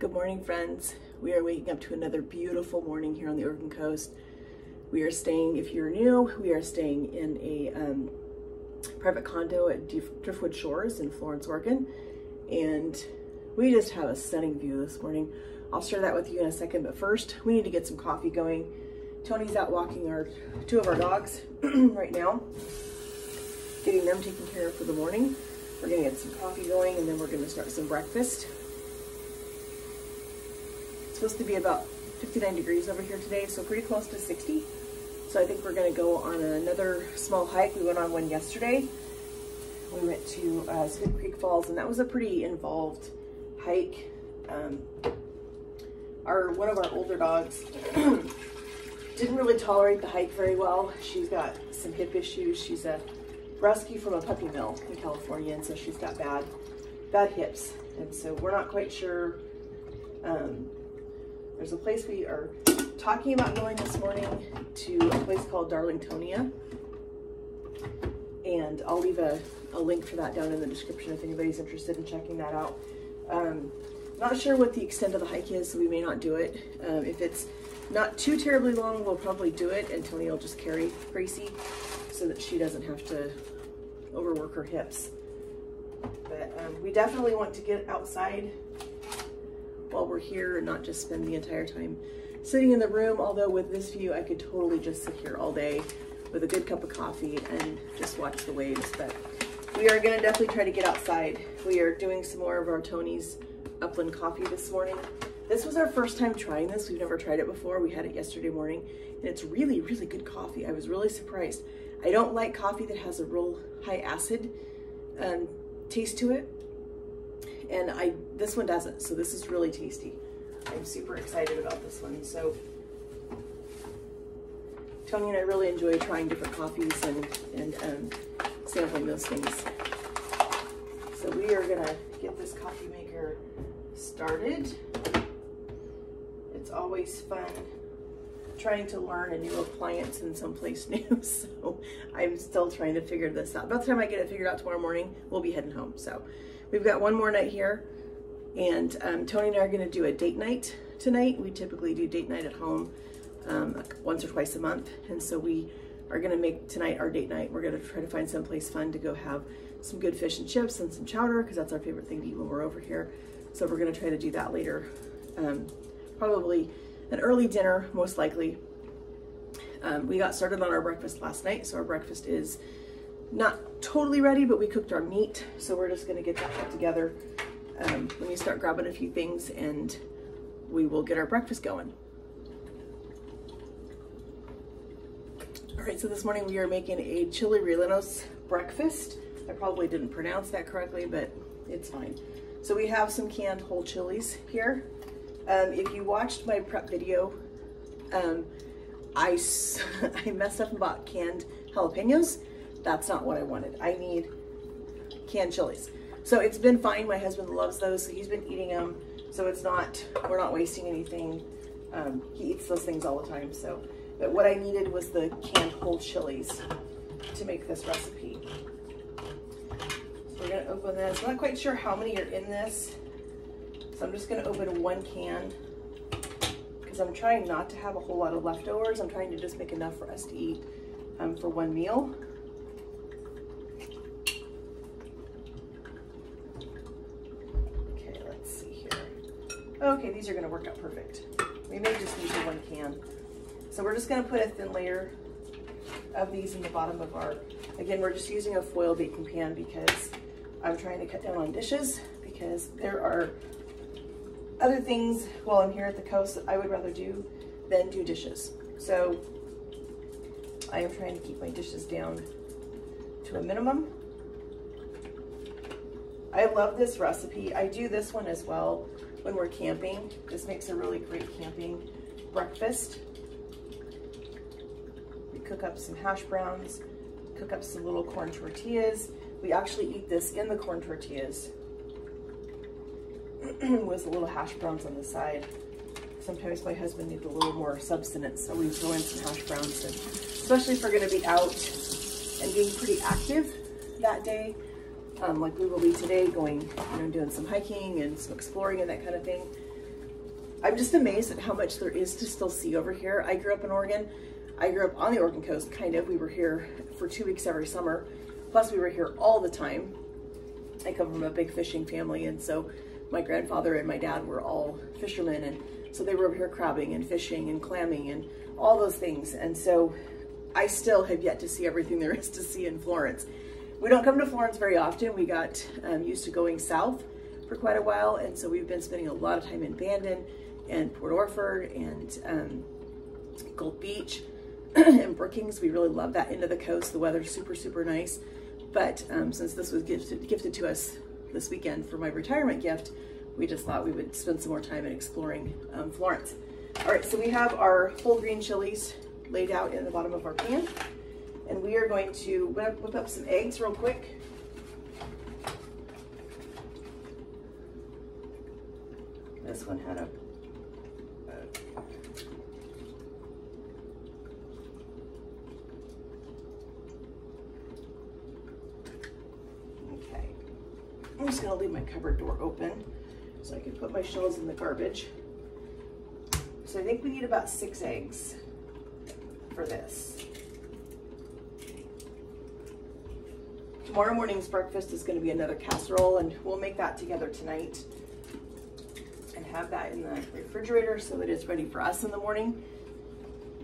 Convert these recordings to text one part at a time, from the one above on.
Good morning, friends. We are waking up to another beautiful morning here on the Oregon coast. We are staying, if you're new, we are staying in a private condo at Driftwood Shores in Florence, Oregon. And we just have a stunning view this morning. I'll share that with you in a second, but first we need to get some coffee going. Tony's out walking two of our dogs right now, getting them taken care of for the morning. We're gonna get some coffee going and then we're gonna start some breakfast. It's supposed to be about 59 degrees over here today, so pretty close to 60. So I think we're gonna go on another small hike. We went on one yesterday. We went to Spit Creek Falls, and that was a pretty involved hike. One of our older dogs didn't really tolerate the hike very well. She's got some hip issues. She's a rescue from a puppy mill in California, and so she's got bad hips. And so we're not quite sure. There's a place we are talking about going this morning to, a place called Darlingtonia. And I'll leave a link for that down in the description if anybody's interested in checking that out. Not sure what the extent of the hike is, so we may not do it. If it's not too terribly long, we'll probably do it, and Tony will just carry Gracie so that she doesn't have to overwork her hips. But we definitely want to get outside while we're here and not just spend the entire time sitting in the room, although with this view I could totally just sit here all day with a good cup of coffee and just watch the waves. But we are going to definitely try to get outside. We are doing some more of our Tony's Upland coffee this morning. This was our first time trying this. We've never tried it before. We had it yesterday morning, and it's really, really good coffee. I was really surprised. I don't like coffee that has a real high acid taste to it, and this one doesn't, so this is really tasty. I'm super excited about this one. So Tony and I really enjoy trying different coffees and sampling those things. So we are gonna get this coffee maker started. It's always fun trying to learn a new appliance in someplace new, so I'm still trying to figure this out. By the time I get it figured out tomorrow morning, we'll be heading home. So we've got one more night here, and Tony and I are gonna do a date night tonight. We typically do date night at home once or twice a month, and so we are gonna make tonight our date night. We're gonna try to find someplace fun to go have some good fish and chips and some chowder, because that's our favorite thing to eat when we're over here. So we're gonna try to do that later. Probably an early dinner, most likely. We got started on our breakfast last night, so our breakfast is not totally ready, but we cooked our meat, so we're just gonna get that put together. Let me start grabbing a few things and we will get our breakfast going. All right, so this morning we are making a chili rellenos breakfast. I probably didn't pronounce that correctly, but it's fine. So we have some canned whole chilies here. If you watched my prep video, I messed up and bought canned jalapenos. That's not what I wanted. I need canned chilies. So it's been fine. My husband loves those, so he's been eating them. So we're not wasting anything. He eats those things all the time. So, but what I needed was the canned whole chilies to make this recipe. So we're gonna open this. I'm not quite sure how many are in this, so I'm just gonna open one can because I'm trying not to have a whole lot of leftovers. I'm trying to just make enough for us to eat for one meal. Okay, let's see here. Okay, these are gonna work out perfect. We may just use the one can. So we're just gonna put a thin layer of these in the bottom of our, again, we're just using a foil baking pan because I'm trying to cut down on dishes, because there are other things while I'm here at the coast that I would rather do than do dishes. So I am trying to keep my dishes down to a minimum. I love this recipe. I do this one as well when we're camping. This makes a really great camping breakfast. We cook up some hash browns, cook up some little corn tortillas. We actually eat this in the corn tortillas with a little hash browns on the side. Sometimes my husband needs a little more substance, so we throw in some hash browns, and especially if we're gonna be out and being pretty active that day, like we will be today, going, doing some hiking and some exploring and that kind of thing. I'm just amazed at how much there is to still see over here. I grew up in Oregon. I grew up on the Oregon coast, kind of. We were here for 2 weeks every summer. Plus we were here all the time. I come from a big fishing family, and so my grandfather and my dad were all fishermen, and so they were over here crabbing and fishing and clamming and all those things. And so I still have yet to see everything there is to see in Florence. We don't come to Florence very often. We got used to going south for quite a while, and so we've been spending a lot of time in Bandon and Port Orford and Gold Beach and Brookings. We really love that end of the coast. The weather's super, super nice. But since this was gifted to us this weekend for my retirement gift, we just thought we would spend some more time in exploring Florence. All right, so we have our whole green chilies laid out in the bottom of our pan, and we are going to whip up some eggs real quick. This one had a okay. I'm just gonna leave my cupboard door open so I can put my shells in the garbage. So I think we need about 6 eggs for this. Tomorrow morning's breakfast is going to be another casserole, and we'll make that together tonight and have that in the refrigerator so that it's ready for us in the morning.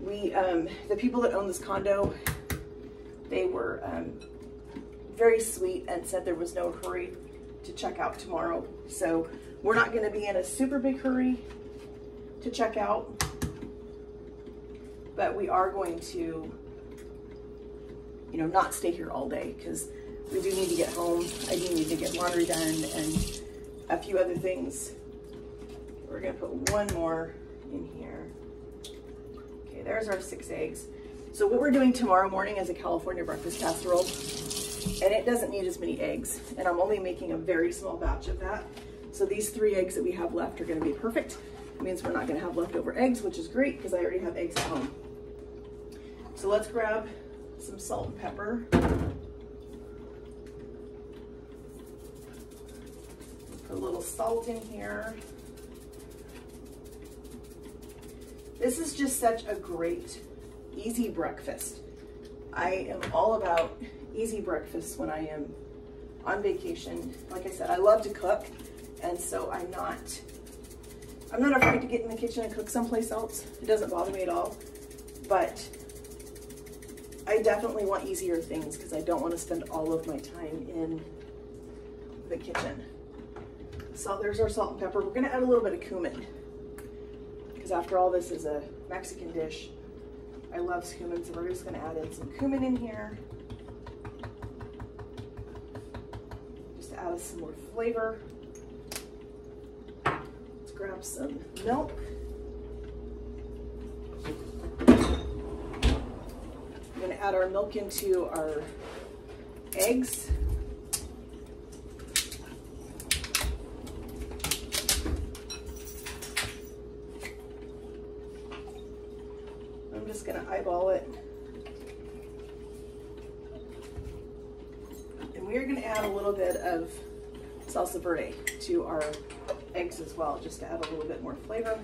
We, the people that own this condo, they were very sweet and said there was no hurry to check out tomorrow. So we're not going to be in a super big hurry to check out, but we are going to, you know, not stay here all day because we do need to get home. I do need to get laundry done and a few other things. We're gonna put one more in here. Okay, there's our 6 eggs. So what we're doing tomorrow morning is a California breakfast casserole, and it doesn't need as many eggs, and I'm only making a very small batch of that. So these 3 eggs that we have left are gonna be perfect. It means we're not gonna have leftover eggs, which is great because I already have eggs at home. So let's grab some salt and pepper. Put a little salt in here. This is just such a great, easy breakfast. I am all about easy breakfasts when I am on vacation. Like I said, I love to cook, and so I'm not afraid to get in the kitchen and cook someplace else. It doesn't bother me at all, but I definitely want easier things because I don't want to spend all of my time in the kitchen. So there's our salt and pepper. We're gonna add a little bit of cumin because after all, this is a Mexican dish. I love cumin, so we're just gonna add in some cumin in here. Just to add us some more flavor. Let's grab some milk. We're gonna add our milk into our eggs. I'm just gonna eyeball it. And we're gonna add a little bit of salsa verde to our eggs as well, just to add a little bit more flavor.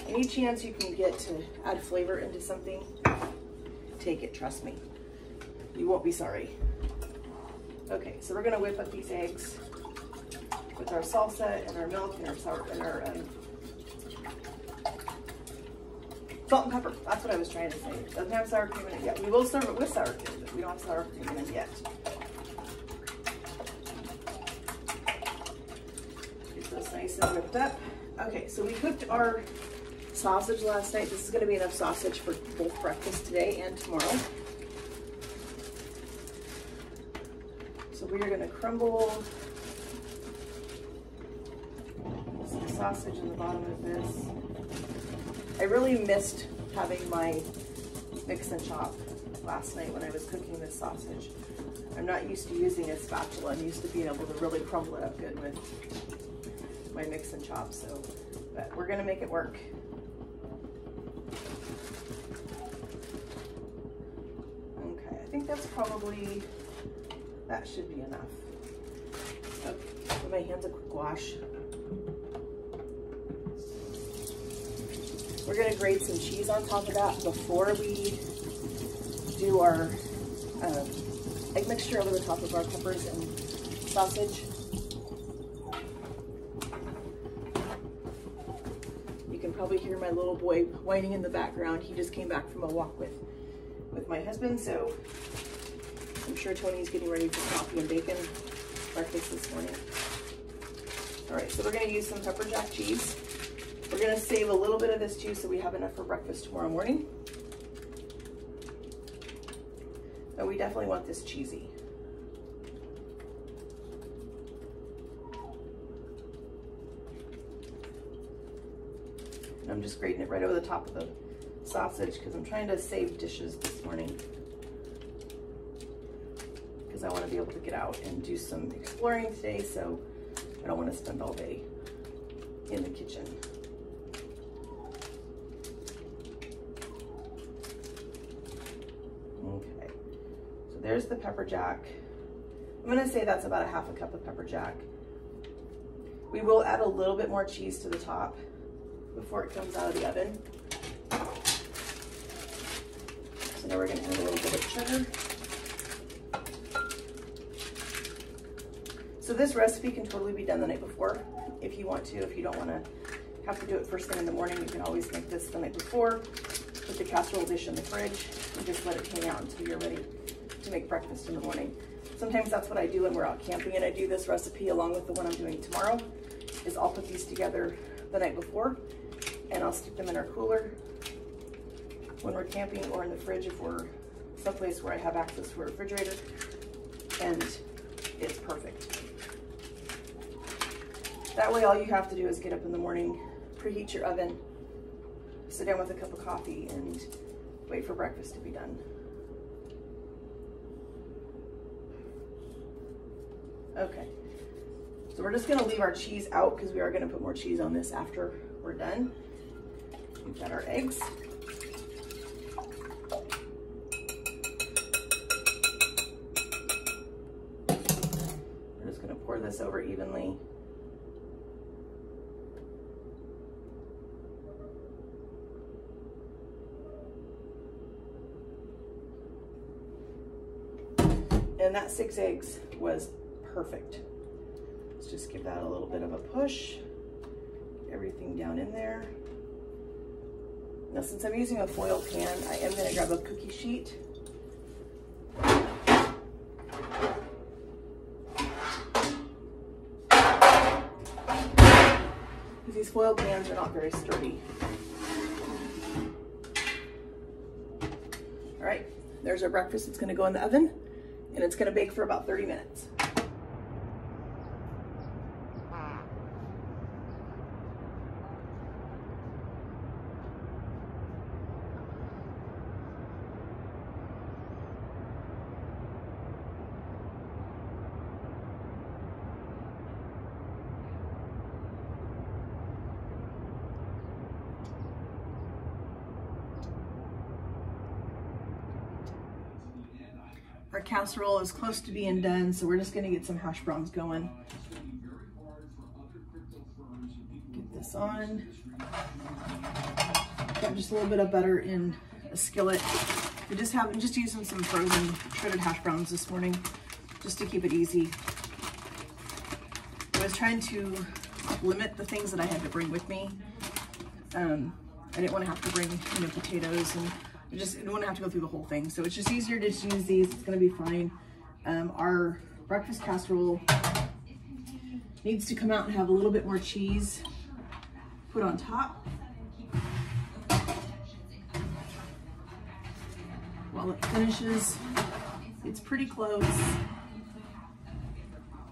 Any chance you can get to add flavor into something, take it, trust me. You won't be sorry. Okay, so we're gonna whip up these eggs with our salsa and our milk and our salt and pepper. That's what I was trying to say. Doesn't have sour cream in it yet. We will serve it with sour cream, but we don't have sour cream in it yet. Get those nice and whipped up. Okay, so we cooked our sausage last night. This is going to be enough sausage for both breakfast today and tomorrow. So we are going to crumble some sausage in the bottom of this. I really missed having my mix and chop last night when I was cooking this sausage. I'm not used to using a spatula. I'm used to being able to really crumble it up good with my mix and chop, so, but we're gonna make it work. Okay, I think that's probably, that should be enough. Okay, give my hands a quick wash. We're gonna grate some cheese on top of that before we do our egg mixture over the top of our peppers and sausage. You can probably hear my little boy whining in the background. He just came back from a walk with my husband, so I'm sure Tony's getting ready for coffee and bacon breakfast this morning. All right, so we're gonna use some pepper jack cheese. We're gonna save a little bit of this juice so we have enough for breakfast tomorrow morning. And we definitely want this cheesy. And I'm just grating it right over the top of the sausage because I'm trying to save dishes this morning. Because I want to be able to get out and do some exploring today, so I don't want to spend all day in the kitchen. Okay, so there's the pepper jack. I'm gonna say that's about a half a cup of pepper jack. We will add a little bit more cheese to the top before it comes out of the oven. So now we're gonna add a little bit of sugar. So this recipe can totally be done the night before if you want to. If you don't want to have to do it first thing in the morning, you can always make this the night before. Put the casserole dish in the fridge and just let it hang out until you're ready to make breakfast in the morning. Sometimes that's what I do when we're out camping and I do this recipe along with the one I'm doing tomorrow, is I'll put these together the night before and I'll stick them in our cooler when we're camping, or in the fridge if we're someplace where I have access to a refrigerator, and it's perfect. That way all you have to do is get up in the morning, preheat your oven, sit down with a cup of coffee, and wait for breakfast to be done. Okay, so we're just gonna leave our cheese out because we are gonna put more cheese on this after we're done. We've got our eggs. We're just gonna pour this over evenly. And that 6 eggs was perfect. Let's just give that a little bit of a push. Get everything down in there. Now, since I'm using a foil pan, I am gonna grab a cookie sheet. Because these foil pans are not very sturdy. All right, there's our breakfast. It's gonna go in the oven, and it's gonna bake for about 30 minutes. Our casserole is close to being done, so we're just gonna get some hash browns going. Get this on. Got just a little bit of butter in a skillet. I'm just using some frozen shredded hash browns this morning, just to keep it easy. I was trying to limit the things that I had to bring with me. I didn't want to have to bring, potatoes, and I didn't want to have to go through the whole thing. So it's just easier to just use these. It's going to be fine. Our breakfast casserole needs to come out and have a little bit more cheese put on top. While it finishes, it's pretty close.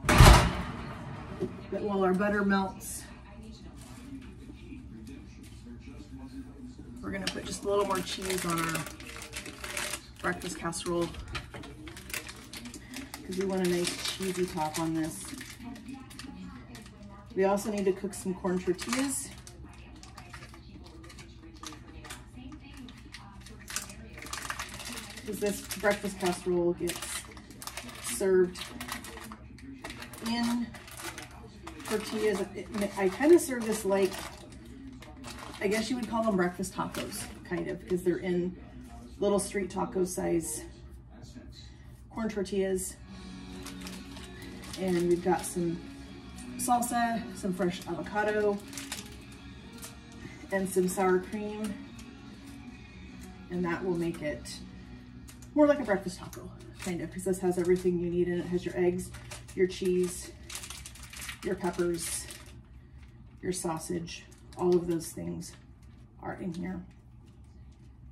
But while our butter melts, we're gonna put just a little more cheese on our breakfast casserole because we want a nice cheesy top on this. We also need to cook some corn tortillas. Because this breakfast casserole gets served in tortillas. I kind of serve this like I guess you would call them breakfast tacos, kind of, because they're in little street taco size corn tortillas. And we've got some salsa, some fresh avocado, and some sour cream. And that will make it more like a breakfast taco, kind of, because this has everything you need in it. It has your eggs, your cheese, your peppers, your sausage, all of those things are in here.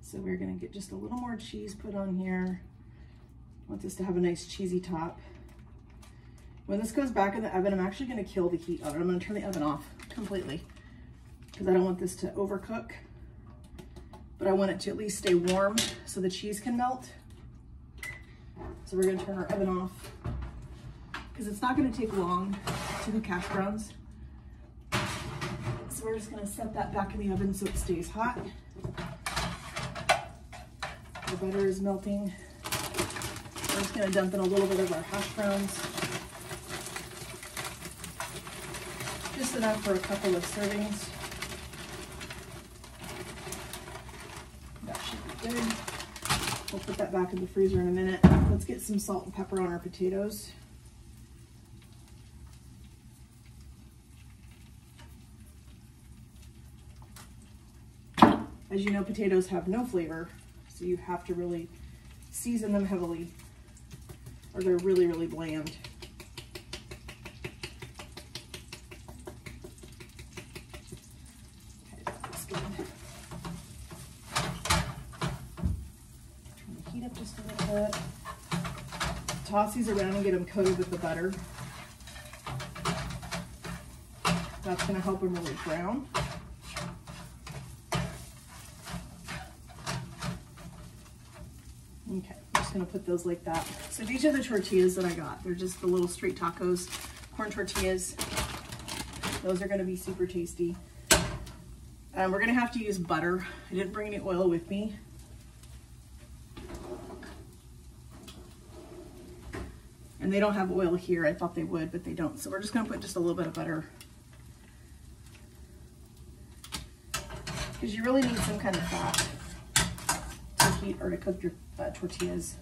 So we're gonna get just a little more cheese put on here. I want this to have a nice cheesy top. When this goes back in the oven, I'm actually gonna kill the heat of it. I'm gonna turn the oven off completely because I don't want this to overcook, but I want it to at least stay warm so the cheese can melt. So we're gonna turn our oven off because it's not gonna take long to cook hash browns. So we're just gonna set that back in the oven so it stays hot. The butter is melting. We're just gonna dump in a little bit of our hash browns. Just enough for a couple of servings. That should be good. We'll put that back in the freezer in a minute. Let's get some salt and pepper on our potatoes. As you know, potatoes have no flavor, so you have to really season them heavily or they're really, really bland. Okay, that's good. Turn the heat up just a little bit. Toss these around and get them coated with the butter. That's going to help them really brown. Okay, I'm just gonna put those like that. So these are the tortillas that I got. They're just the little street tacos, corn tortillas. Those are gonna be super tasty. We're gonna have to use butter. I didn't bring any oil with me. And they don't have oil here. I thought they would, but they don't. So we're just gonna put just a little bit of butter. Because you really need some kind of fat to heat or to cook your tortillas.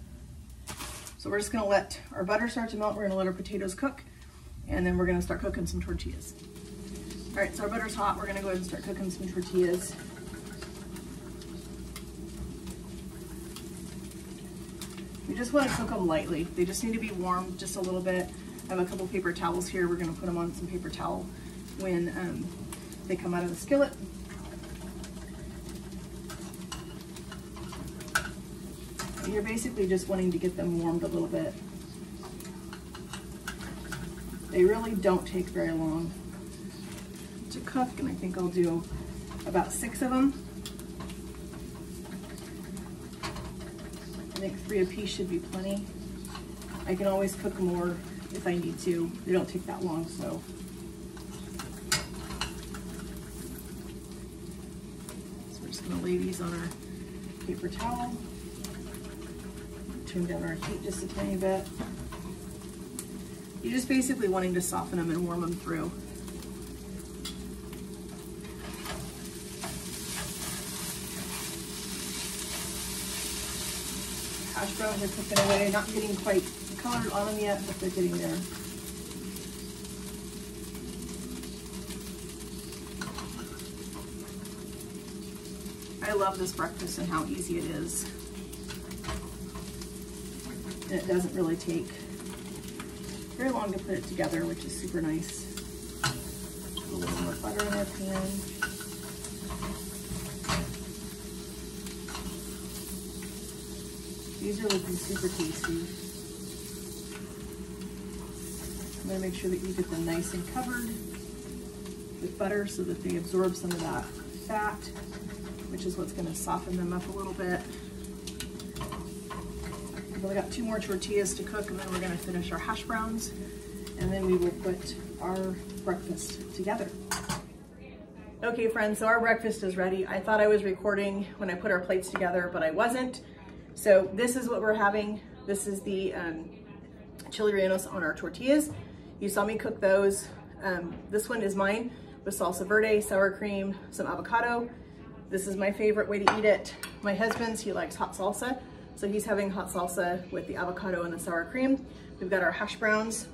So we're just gonna let our butter start to melt. We're gonna let our potatoes cook, and then we're gonna start cooking some tortillas. All right, so our butter's hot. We're gonna go ahead and start cooking some tortillas. We just wanna cook them lightly. They just need to be warm just a little bit. I have a couple paper towels here. We're gonna put them on some paper towel when they come out of the skillet. You're basically just wanting to get them warmed a little bit. They really don't take very long to cook, and I think I'll do about 6 of them. I think 3 apiece should be plenty. I can always cook more if I need to. They don't take that long, so. So we're just gonna lay these on our paper towel. Turn down our heat just a tiny bit. You're just basically wanting to soften them and warm them through. Hash browns are cooking away, not getting quite colored on them yet, but they're getting there. I love this breakfast and how easy it is. And it doesn't really take very long to put it together, which is super nice. Put a little more butter in our pan. These are looking super tasty. I'm gonna make sure that you get them nice and covered with butter so that they absorb some of that fat, which is what's gonna soften them up a little bit. We've only got 2 more tortillas to cook, and then we're gonna finish our hash browns, and then we will put our breakfast together. Okay friends, so our breakfast is ready. I thought I was recording when I put our plates together, but I wasn't. So this is what we're having. This is the chili rellenos on our tortillas. You saw me cook those. This one is mine with salsa verde, sour cream, some avocado. This is my favorite way to eat it. My husband's, he likes hot salsa, so he's having hot salsa with the avocado and the sour cream. We've got our hash browns.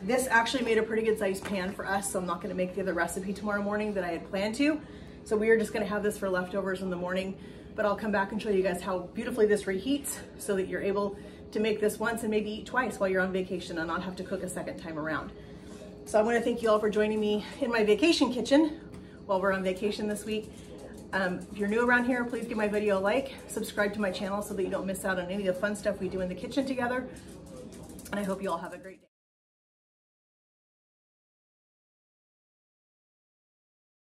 This actually made a pretty good sized pan for us, so I'm not gonna make the other recipe tomorrow morning that I had planned to. So we are just gonna have this for leftovers in the morning, but I'll come back and show you guys how beautifully this reheats so that you're able to make this once and maybe eat twice while you're on vacation and not have to cook a second time around. So I wanna thank you all for joining me in my vacation kitchen while we're on vacation this week. If you're new around here, please give my video a like, subscribe to my channel so that you don't miss out on any of the fun stuff we do in the kitchen together. And I hope you all have a great day.